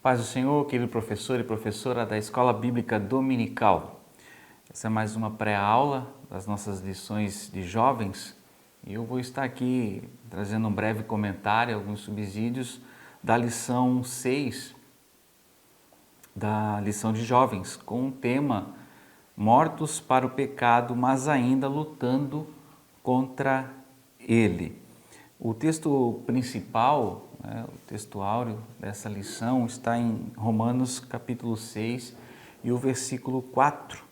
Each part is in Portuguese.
Paz do Senhor, querido professor e professora da Escola Bíblica Dominical. Essa é mais uma pré-aula das nossas lições de jovens e eu vou estar aqui trazendo um breve comentário, alguns subsídios da lição 6 da lição de jovens, com o tema Mortos para o pecado, mas ainda lutando contra ele. O texto principal, o texto áureo dessa lição está em Romanos capítulo 6 e o versículo 4,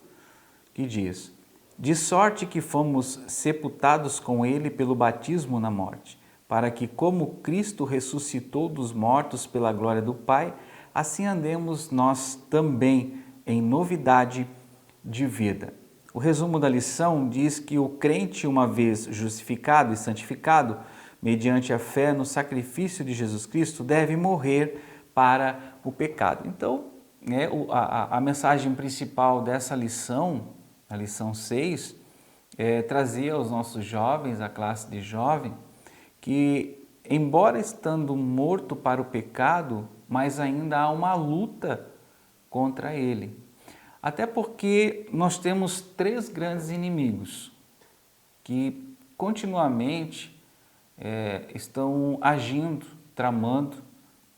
que diz: De sorte que fomos sepultados com ele pelo batismo na morte, para que, como Cristo ressuscitou dos mortos pela glória do Pai, assim andemos nós também em novidade de vida. O resumo da lição diz que o crente, uma vez justificado e santificado, mediante a fé no sacrifício de Jesus Cristo, deve morrer para o pecado. Então, a mensagem principal dessa lição, a lição 6, é trazer aos nossos jovens, a classe de jovem, que embora estando morto para o pecado, mas ainda há uma luta contra ele. Até porque nós temos três grandes inimigos que continuamente estão agindo, tramando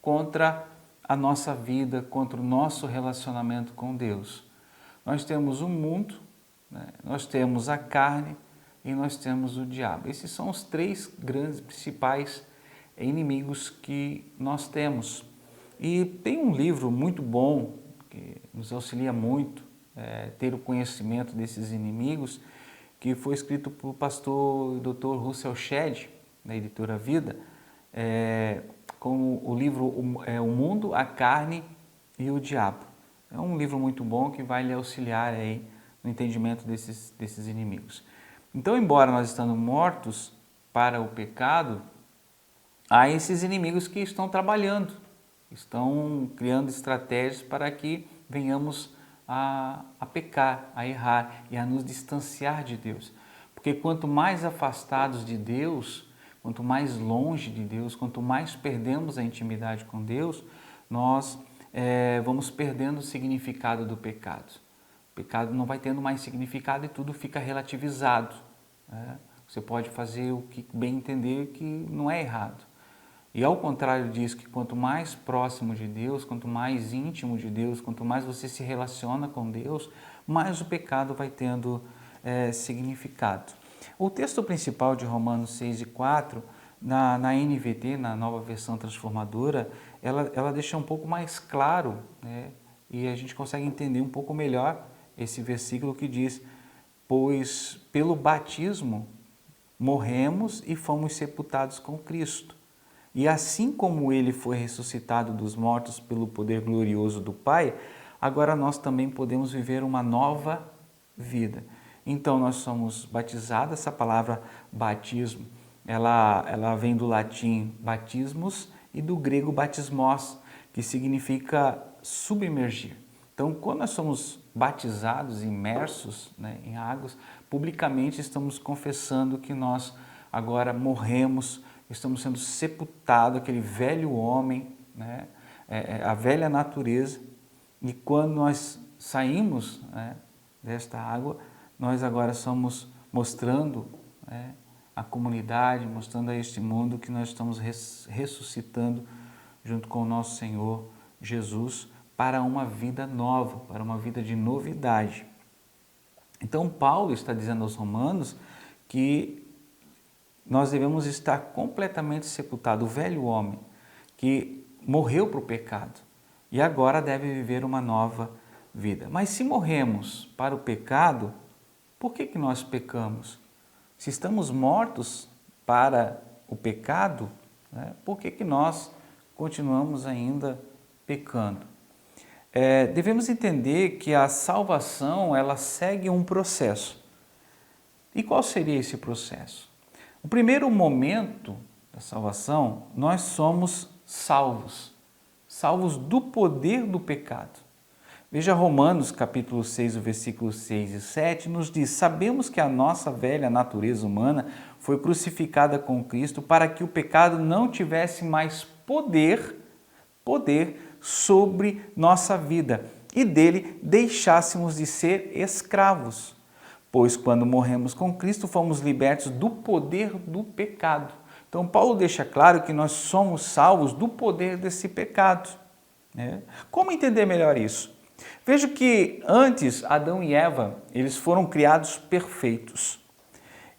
contra a nossa vida, contra o nosso relacionamento com Deus. Nós temos o mundo, nós temos a carne e nós temos o diabo. Esses são os três grandes, principais inimigos que nós temos. E tem um livro muito bom, que nos auxilia muito ter o conhecimento desses inimigos, que foi escrito por pastor Dr. Russell Shedd, da editora Vida, com o livro O Mundo, a Carne e o Diabo. É um livro muito bom que vai lhe auxiliar aí no entendimento desses inimigos. Então, embora nós estamos mortos para o pecado, há esses inimigos que estão trabalhando, estão criando estratégias para que venhamos a pecar, a errar e a nos distanciar de Deus. Porque quanto mais afastados de Deus, quanto mais longe de Deus, quanto mais perdemos a intimidade com Deus, nós vamos perdendo o significado do pecado. O pecado não vai tendo mais significado e tudo fica relativizado. Você pode fazer o que bem entender que não é errado. E ao contrário disso, que quanto mais próximo de Deus, quanto mais íntimo de Deus, quanto mais você se relaciona com Deus, mais o pecado vai tendo significado. O texto principal de Romanos 6 e 4, na NVT, na Nova Versão Transformadora, ela deixa um pouco mais claro, e a gente consegue entender um pouco melhor esse versículo que diz: Pois pelo batismo morremos e fomos sepultados com Cristo. E assim como ele foi ressuscitado dos mortos pelo poder glorioso do Pai, agora nós também podemos viver uma nova vida. Então nós somos batizados, essa palavra batismo, ela vem do latim batismos e do grego batismos, que significa submergir. Então quando nós somos batizados, imersos em águas, publicamente estamos confessando que nós agora morremos, estamos sendo sepultados, aquele velho homem, a velha natureza, e quando nós saímos desta água, nós agora somos mostrando à comunidade, mostrando a este mundo que nós estamos ressuscitando junto com o nosso Senhor Jesus para uma vida nova, para uma vida de novidade. Então Paulo está dizendo aos romanos que nós devemos estar completamente sepultado, o velho homem que morreu para o pecado e agora deve viver uma nova vida. Mas se morremos para o pecado, por que nós pecamos? Se estamos mortos para o pecado, por que nós continuamos ainda pecando? Devemos entender que a salvação ela segue um processo. E qual seria esse processo? O primeiro momento da salvação, nós somos salvos do poder do pecado. Veja Romanos capítulo 6, o versículo 6 e 7, nos diz: Sabemos que a nossa velha natureza humana foi crucificada com Cristo para que o pecado não tivesse mais poder sobre nossa vida e dele deixássemos de ser escravos. Pois quando morremos com Cristo, fomos libertos do poder do pecado. Então Paulo deixa claro que nós somos salvos do poder desse pecado. Como entender melhor isso? Veja que antes Adão e Eva, eles foram criados perfeitos.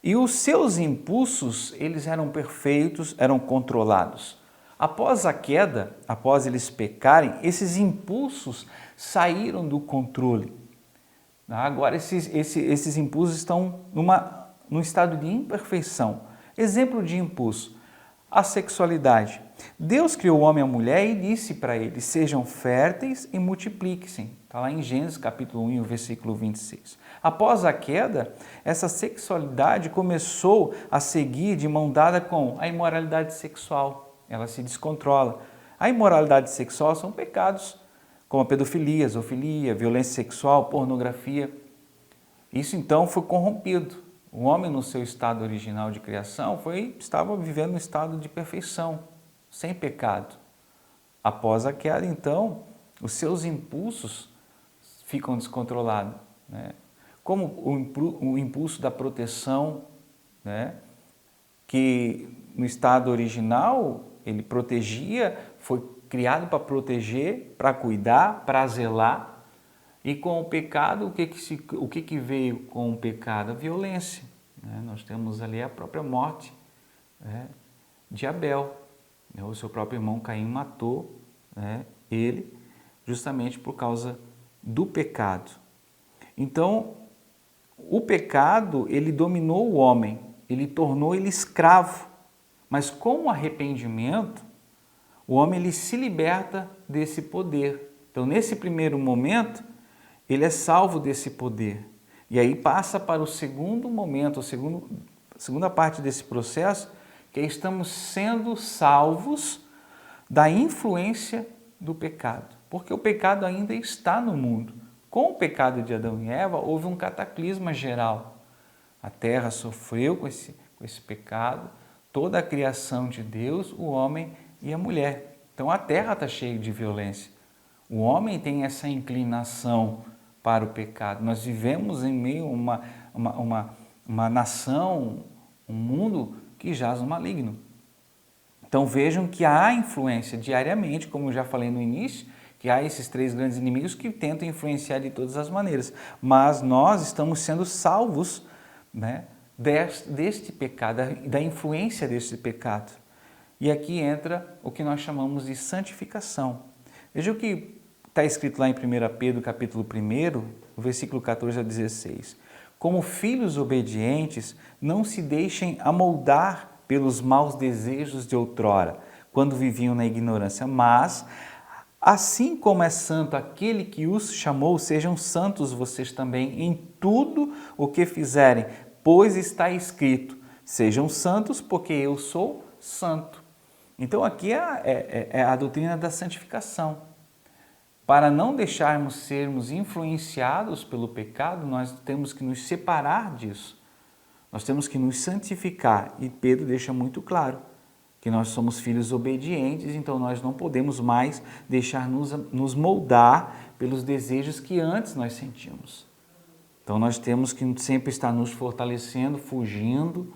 E os seus impulsos, eles eram perfeitos, eram controlados. Após a queda, após eles pecarem, esses impulsos saíram do controle. Agora esses impulsos estão num estado de imperfeição. Exemplo de impulso, a sexualidade. Deus criou o homem e a mulher e disse para eles, sejam férteis e multipliquem-se. Está lá em Gênesis capítulo 1, versículo 26. Após a queda, essa sexualidade começou a seguir de mão dada com a imoralidade sexual. Ela se descontrola. A imoralidade sexual são pecados como a pedofilia, zoofilia, violência sexual, pornografia. Isso então foi corrompido. O homem no seu estado original de criação estava vivendo um estado de perfeição, sem pecado. Após a queda, então, os seus impulsos ficam descontrolados. Como o impulso da proteção, que no estado original ele protegia, foi criado para proteger, para cuidar, para zelar. E com o pecado, o que veio com o pecado? A violência. Nós temos ali a própria morte de Abel. O seu próprio irmão Caim matou ele justamente por causa do pecado. Então, o pecado, ele dominou o homem, ele tornou ele escravo. Mas com o arrependimento, o homem ele se liberta desse poder. Então, nesse primeiro momento, ele é salvo desse poder. E aí passa para o segundo momento, a segunda parte desse processo, que é estamos sendo salvos da influência do pecado. Porque o pecado ainda está no mundo. Com o pecado de Adão e Eva, houve um cataclisma geral. A terra sofreu com esse pecado, toda a criação de Deus, o homem e a mulher. Então a terra está cheia de violência. O homem tem essa inclinação para o pecado. Nós vivemos em meio a uma nação, um mundo que jaz no maligno. Então vejam que há influência diariamente, como eu já falei no início, que há esses três grandes inimigos que tentam influenciar de todas as maneiras. Mas nós estamos sendo salvos deste pecado, da influência deste pecado. E aqui entra o que nós chamamos de santificação. Veja o que está escrito lá em 1 Pedro, capítulo 1, versículo 14 a 16. Como filhos obedientes, não se deixem amoldar pelos maus desejos de outrora, quando viviam na ignorância, mas, assim como é santo aquele que os chamou, sejam santos vocês também em tudo o que fizerem, pois está escrito, sejam santos porque eu sou santo. Então aqui é a doutrina da santificação. Para não deixarmos sermos influenciados pelo pecado, nós temos que nos separar disso. Nós temos que nos santificar. E Pedro deixa muito claro que nós somos filhos obedientes, então nós não podemos mais deixar nos moldar pelos desejos que antes nós sentimos. Então nós temos que sempre estar nos fortalecendo, fugindo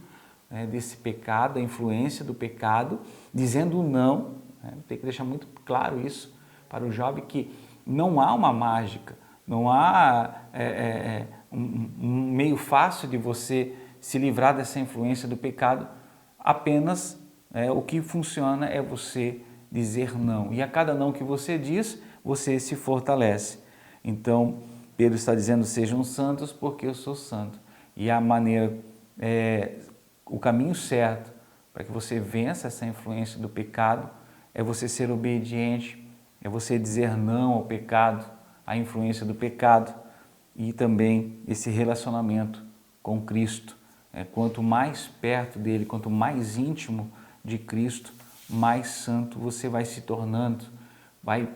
desse pecado, da influência do pecado, dizendo não. Tem que deixar muito claro isso para o jovem, que não há uma mágica, não há um meio fácil de você se livrar dessa influência do pecado. Apenas o que funciona é você dizer não. E a cada não que você diz, você se fortalece. Então, Pedro está dizendo, sejam santos porque eu sou santo. E a maneira, o caminho certo para que você vença essa influência do pecado é você ser obediente, é você dizer não ao pecado, à influência do pecado e também esse relacionamento com Cristo. Quanto mais perto dele, quanto mais íntimo de Cristo, mais santo você vai se tornando, vai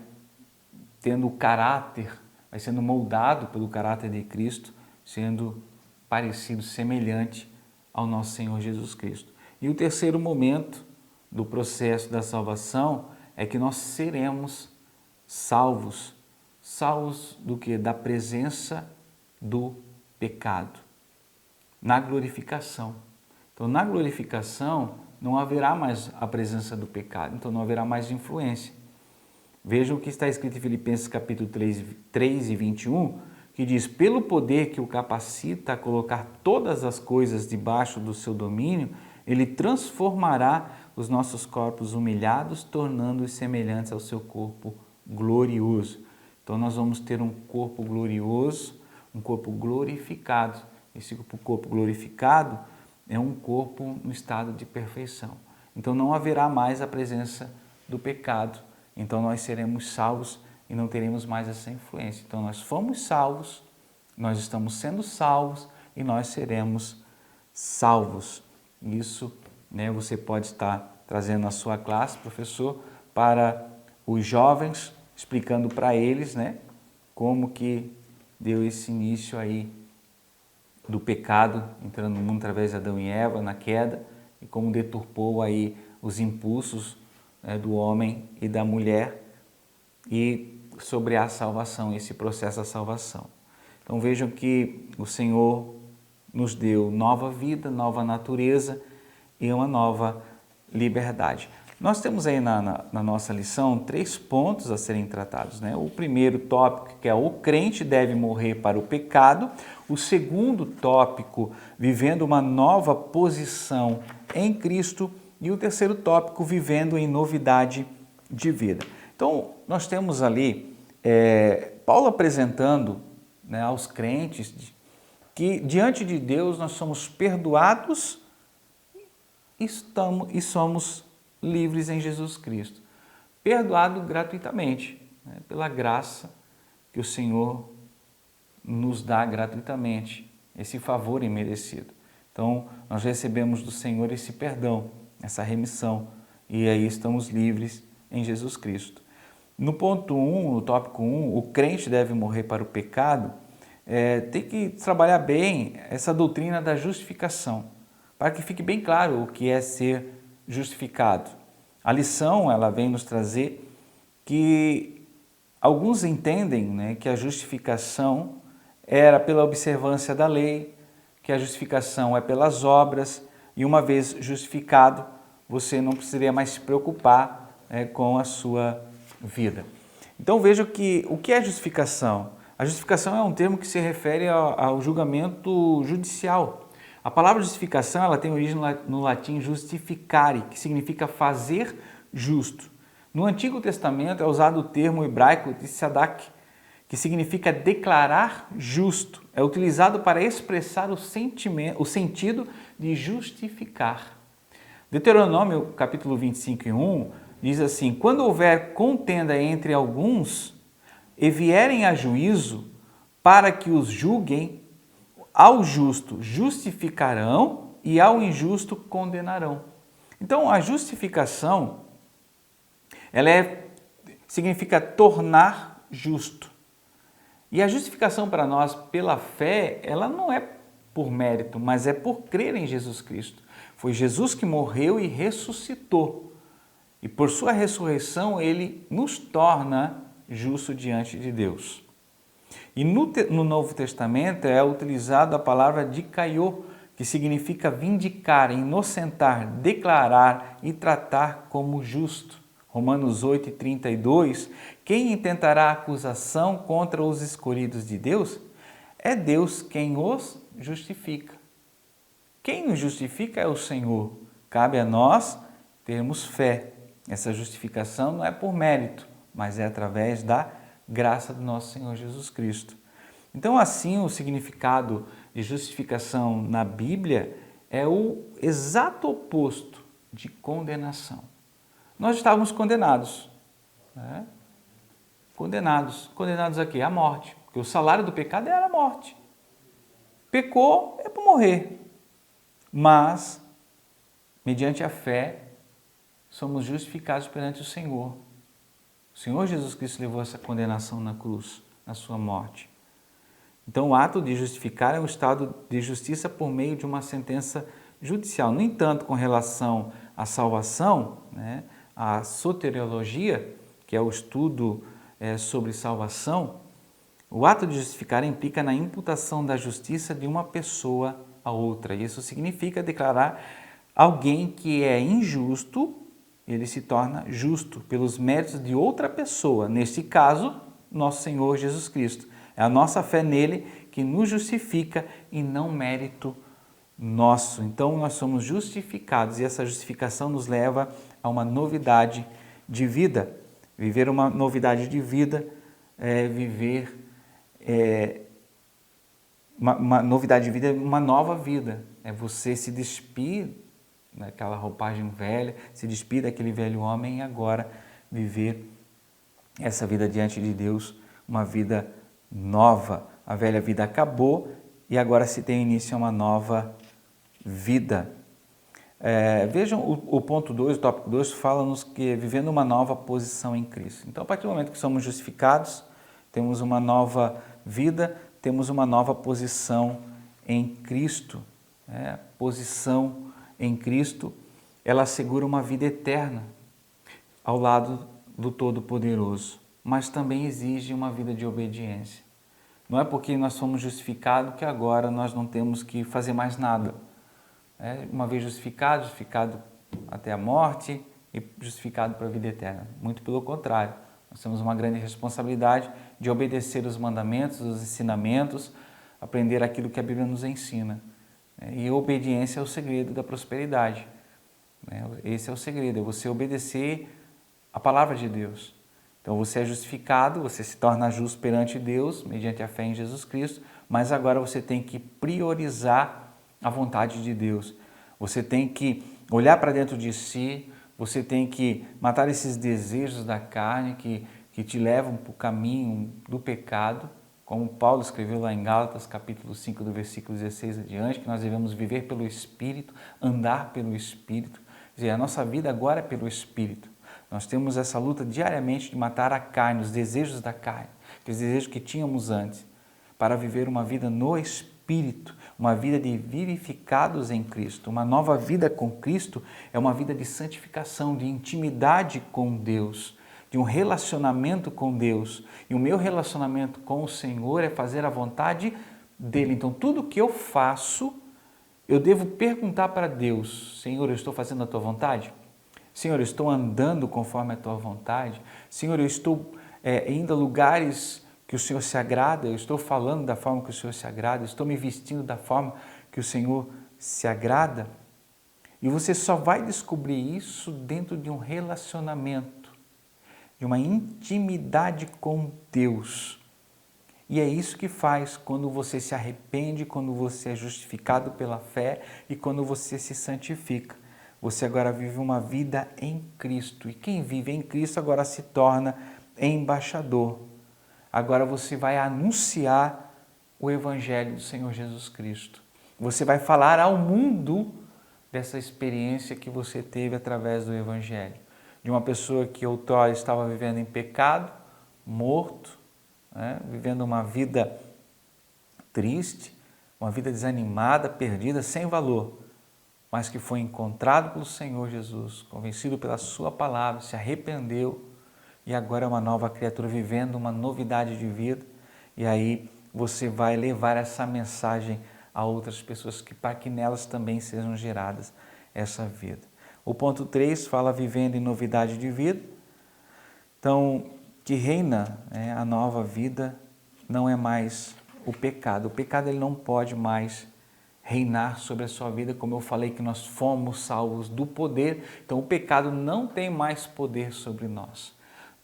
tendo o caráter, vai sendo moldado pelo caráter de Cristo, sendo parecido, semelhante ao nosso Senhor Jesus Cristo. E o terceiro momento do processo da salvação é que nós seremos salvos. Salvos do quê? Da presença do pecado. Na glorificação. Então, na glorificação, não haverá mais a presença do pecado. Então, não haverá mais influência. Vejam o que está escrito em Filipenses capítulo 3 e 21, que diz: pelo poder que o capacita a colocar todas as coisas debaixo do seu domínio, ele transformará os nossos corpos humilhados, tornando-os semelhantes ao seu corpo glorioso. Então nós vamos ter um corpo glorioso, um corpo glorificado. Esse corpo glorificado é um corpo no estado de perfeição. Então não haverá mais a presença do pecado. Então nós seremos salvos e não teremos mais essa influência. Então nós fomos salvos, nós estamos sendo salvos e nós seremos salvos. Isso, você pode estar trazendo na sua classe, professor, para os jovens, explicando para eles, como que deu esse início aí do pecado entrando no mundo através de Adão e Eva na queda e como deturpou aí os impulsos do homem e da mulher e sobre a salvação, esse processo da salvação. Então vejam que o Senhor nos deu nova vida, nova natureza e uma nova liberdade. Nós temos aí na nossa lição 3 pontos a serem tratados. O primeiro tópico, que é o crente deve morrer para o pecado. O segundo tópico, vivendo uma nova posição em Cristo. E o terceiro tópico, vivendo em novidade de vida. Então, nós temos ali Paulo apresentando aos crentes que diante de Deus nós somos perdoados e somos livres em Jesus Cristo. Perdoado gratuitamente, pela graça que o Senhor nos dá gratuitamente, esse favor imerecido. Então, nós recebemos do Senhor esse perdão, essa remissão, e aí estamos livres em Jesus Cristo. No ponto 1, no tópico 1, o crente deve morrer para o pecado, tem que trabalhar bem essa doutrina da justificação, para que fique bem claro o que é ser justificado. A lição, ela vem nos trazer que alguns entendem que a justificação era pela observância da lei, que a justificação é pelas obras, e uma vez justificado, você não precisaria mais se preocupar com a sua vida. Então veja que o que é justificação? A justificação é um termo que se refere ao julgamento judicial. A palavra justificação ela tem origem no latim justificare, que significa fazer justo. No Antigo Testamento é usado o termo hebraico tsadak, que significa declarar justo. É utilizado para expressar o sentido de justificar. Deuteronômio capítulo 25:1 diz assim: quando houver contenda entre alguns e vierem a juízo para que os julguem, ao justo justificarão e ao injusto condenarão. Então, a justificação, ela significa tornar justo. E a justificação para nós pela fé, ela não é por mérito, mas é por crer em Jesus Cristo. Foi Jesus que morreu e ressuscitou. E por sua ressurreição, ele nos torna justo diante de Deus. E no Novo Testamento é utilizada a palavra dikaiô, que significa vindicar, inocentar, declarar e tratar como justo. Romanos 8:32, quem intentará acusação contra os escolhidos de Deus? É Deus quem os justifica. Quem nos justifica é o Senhor. Cabe a nós termos fé. Essa justificação não é por mérito, mas é através da graça do nosso Senhor Jesus Cristo. Então, assim, o significado de justificação na Bíblia é o exato oposto de condenação. Nós estávamos condenados. Condenados a quê? À morte. Porque o salário do pecado era a morte. Pecou é para morrer. Mas, mediante a fé, somos justificados perante o Senhor. O Senhor Jesus Cristo levou essa condenação na cruz, na sua morte. Então, o ato de justificar é um estado de justiça por meio de uma sentença judicial. No entanto, com relação à salvação, a soteriologia, que é o estudo sobre salvação, o ato de justificar implica na imputação da justiça de uma pessoa a outra. Isso significa declarar alguém que é injusto, ele se torna justo pelos méritos de outra pessoa. Neste caso, nosso Senhor Jesus Cristo. É a nossa fé nele que nos justifica e não mérito nosso. Então, nós somos justificados e essa justificação nos leva a uma novidade de vida. Viver uma novidade de vida é viver uma novidade de vida, uma nova vida. É você se despir daquela roupagem velha, se despir daquele velho homem e agora viver essa vida diante de Deus, uma vida nova. A velha vida acabou e agora se tem início a uma nova vida. Vejam o ponto 2, o tópico 2, fala-nos que vivendo uma nova posição em Cristo. Então, a partir do momento que somos justificados, temos uma nova vida, temos uma nova posição em Cristo. Posição em Cristo, ela assegura uma vida eterna ao lado do Todo-Poderoso, mas também exige uma vida de obediência. Não é porque nós somos justificados que agora nós não temos que fazer mais nada. Uma vez justificado até a morte e justificado para a vida eterna. Muito pelo contrário, nós temos uma grande responsabilidade de obedecer os mandamentos, os ensinamentos, aprender aquilo que a Bíblia nos ensina. E a obediência é o segredo da prosperidade. Esse é o segredo, é você obedecer a palavra de Deus. Então você é justificado, você se torna justo perante Deus, mediante a fé em Jesus Cristo, mas agora você tem que priorizar a vontade de Deus. Você tem que olhar para dentro de si, você tem que matar esses desejos da carne que te levam para o caminho do pecado, como Paulo escreveu lá em Gálatas, capítulo 5, do versículo 16 adiante, que nós devemos viver pelo Espírito, andar pelo Espírito. Quer dizer, a nossa vida agora é pelo Espírito. Nós temos essa luta diariamente de matar a carne, os desejos da carne, os desejos que tínhamos antes, para viver uma vida no Espírito, uma vida de vivificados em Cristo. Uma nova vida com Cristo é uma vida de santificação, de intimidade com Deus, de um relacionamento com Deus. E o meu relacionamento com o Senhor é fazer a vontade dEle. Então, tudo que eu faço, eu devo perguntar para Deus: Senhor, eu estou fazendo a Tua vontade? Senhor, eu estou andando conforme a Tua vontade? Senhor, eu estou indo a lugares que o Senhor se agrada? Eu estou falando da forma que o Senhor se agrada? Eu estou me vestindo da forma que o Senhor se agrada? E você só vai descobrir isso dentro de um relacionamento, de uma intimidade com Deus. E é isso que faz quando você se arrepende, quando você é justificado pela fé e quando você se santifica. Você agora vive uma vida em Cristo. E quem vive em Cristo agora se torna embaixador. Agora você vai anunciar o Evangelho do Senhor Jesus Cristo. Você vai falar ao mundo dessa experiência que você teve através do Evangelho. De uma pessoa que outrora estava vivendo em pecado, morto, vivendo uma vida triste, uma vida desanimada, perdida, sem valor, mas que foi encontrado pelo Senhor Jesus, convencido pela sua palavra, se arrependeu e agora é uma nova criatura vivendo uma novidade de vida. E aí você vai levar essa mensagem a outras pessoas para que nelas também sejam geradas essa vida. O ponto 3 fala vivendo em novidade de vida. Então, que reina a nova vida não é mais o pecado. O pecado ele não pode mais reinar sobre a sua vida, como eu falei que nós fomos salvos do poder. Então, o pecado não tem mais poder sobre nós.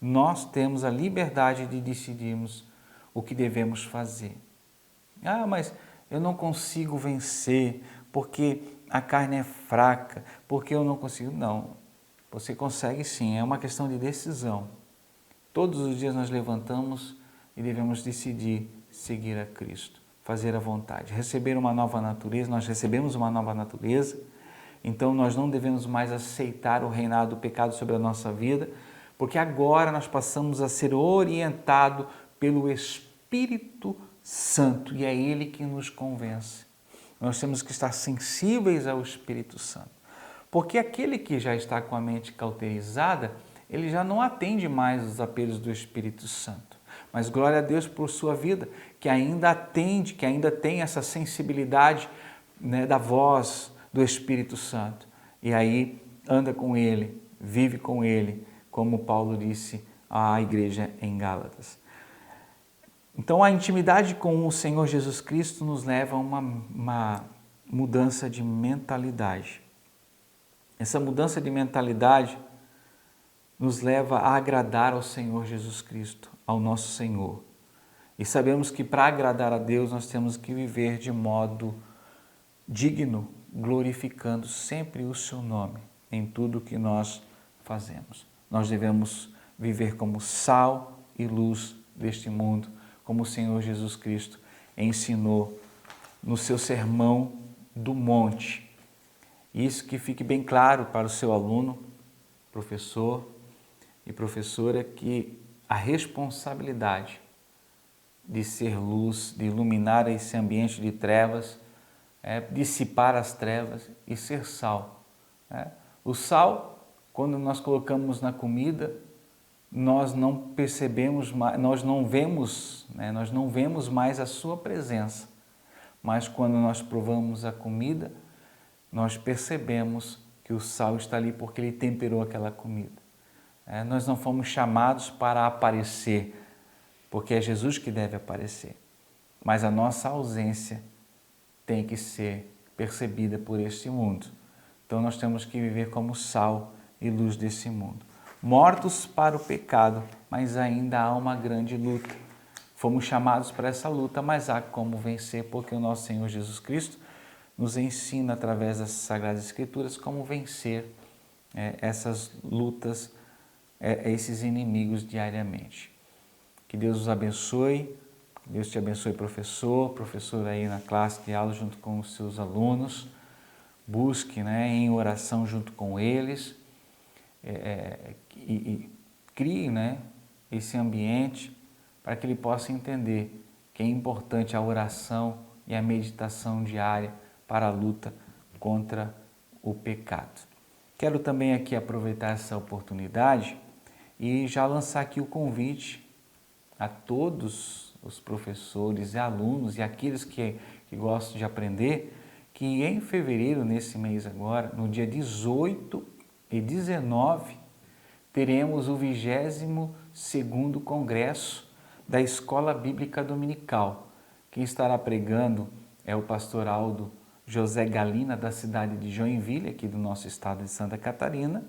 Nós temos a liberdade de decidirmos o que devemos fazer. Mas eu não consigo vencer porque a carne é fraca, porque eu não consigo. Não, você consegue sim, é uma questão de decisão. Todos os dias nós levantamos e devemos decidir seguir a Cristo, fazer a vontade, receber uma nova natureza. Nós recebemos uma nova natureza, então nós não devemos mais aceitar o reinado do pecado sobre a nossa vida, porque agora nós passamos a ser orientados pelo Espírito Santo e é Ele que nos convence. Nós temos que estar sensíveis ao Espírito Santo, porque aquele que já está com a mente cauterizada, ele já não atende mais os apelos do Espírito Santo. Mas glória a Deus por sua vida, que ainda atende, que ainda tem essa sensibilidade, né, da voz do Espírito Santo. E aí anda com ele, vive com ele, como Paulo disse à igreja em Gálatas. Então a intimidade com o Senhor Jesus Cristo nos leva a uma mudança de mentalidade. Essa mudança de mentalidade nos leva a agradar ao Senhor Jesus Cristo, ao nosso Senhor. E sabemos que para agradar a Deus nós temos que viver de modo digno, glorificando sempre o seu nome em tudo que nós fazemos. Nós devemos viver como sal e luz deste mundo, como o Senhor Jesus Cristo ensinou no seu sermão do monte. Isso que fique bem claro para o seu aluno, professor e professora, que a responsabilidade de ser luz, de iluminar esse ambiente de trevas, dissipar as trevas e ser sal. O sal, quando nós colocamos na comida, nós não percebemos, nós não vemos mais a sua presença. Mas quando nós provamos a comida, nós percebemos que o sal está ali porque ele temperou aquela comida. Nós não fomos chamados para aparecer, porque é Jesus que deve aparecer. Mas a nossa ausência tem que ser percebida por este mundo. Então nós temos que viver como sal e luz desse mundo. Mortos para o pecado, mas ainda há uma grande luta. Fomos chamados para essa luta, mas há como vencer, porque o nosso Senhor Jesus Cristo nos ensina através das Sagradas Escrituras como vencer essas lutas, esses inimigos diariamente. Que Deus os abençoe, que Deus te abençoe, professor aí na classe de aula junto com os seus alunos. Busque em oração junto com eles e crie esse ambiente para que ele possa entender que é importante a oração e a meditação diária para a luta contra o pecado. Quero também aqui aproveitar essa oportunidade e já lançar aqui o convite a todos os professores e alunos e aqueles que gostam de aprender, que em fevereiro, nesse mês agora, no dia 18 e 19, teremos o 22º Congresso da Escola Bíblica Dominical. Quem estará pregando é o pastor Aldo José Galina, da cidade de Joinville, aqui do nosso estado de Santa Catarina,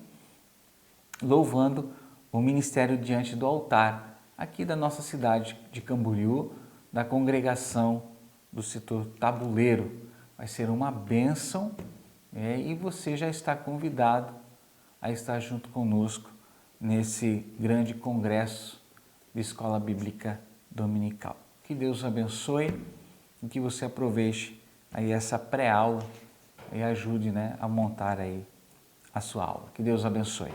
louvando o ministério diante do altar, aqui da nossa cidade de Camboriú, da congregação do setor Tabuleiro. Vai ser uma bênção e você já está convidado a estar junto conosco nesse grande congresso de Escola Bíblica Dominical. Que Deus o abençoe e que você aproveite aí essa pré-aula e ajude a montar aí a sua aula. Que Deus o abençoe.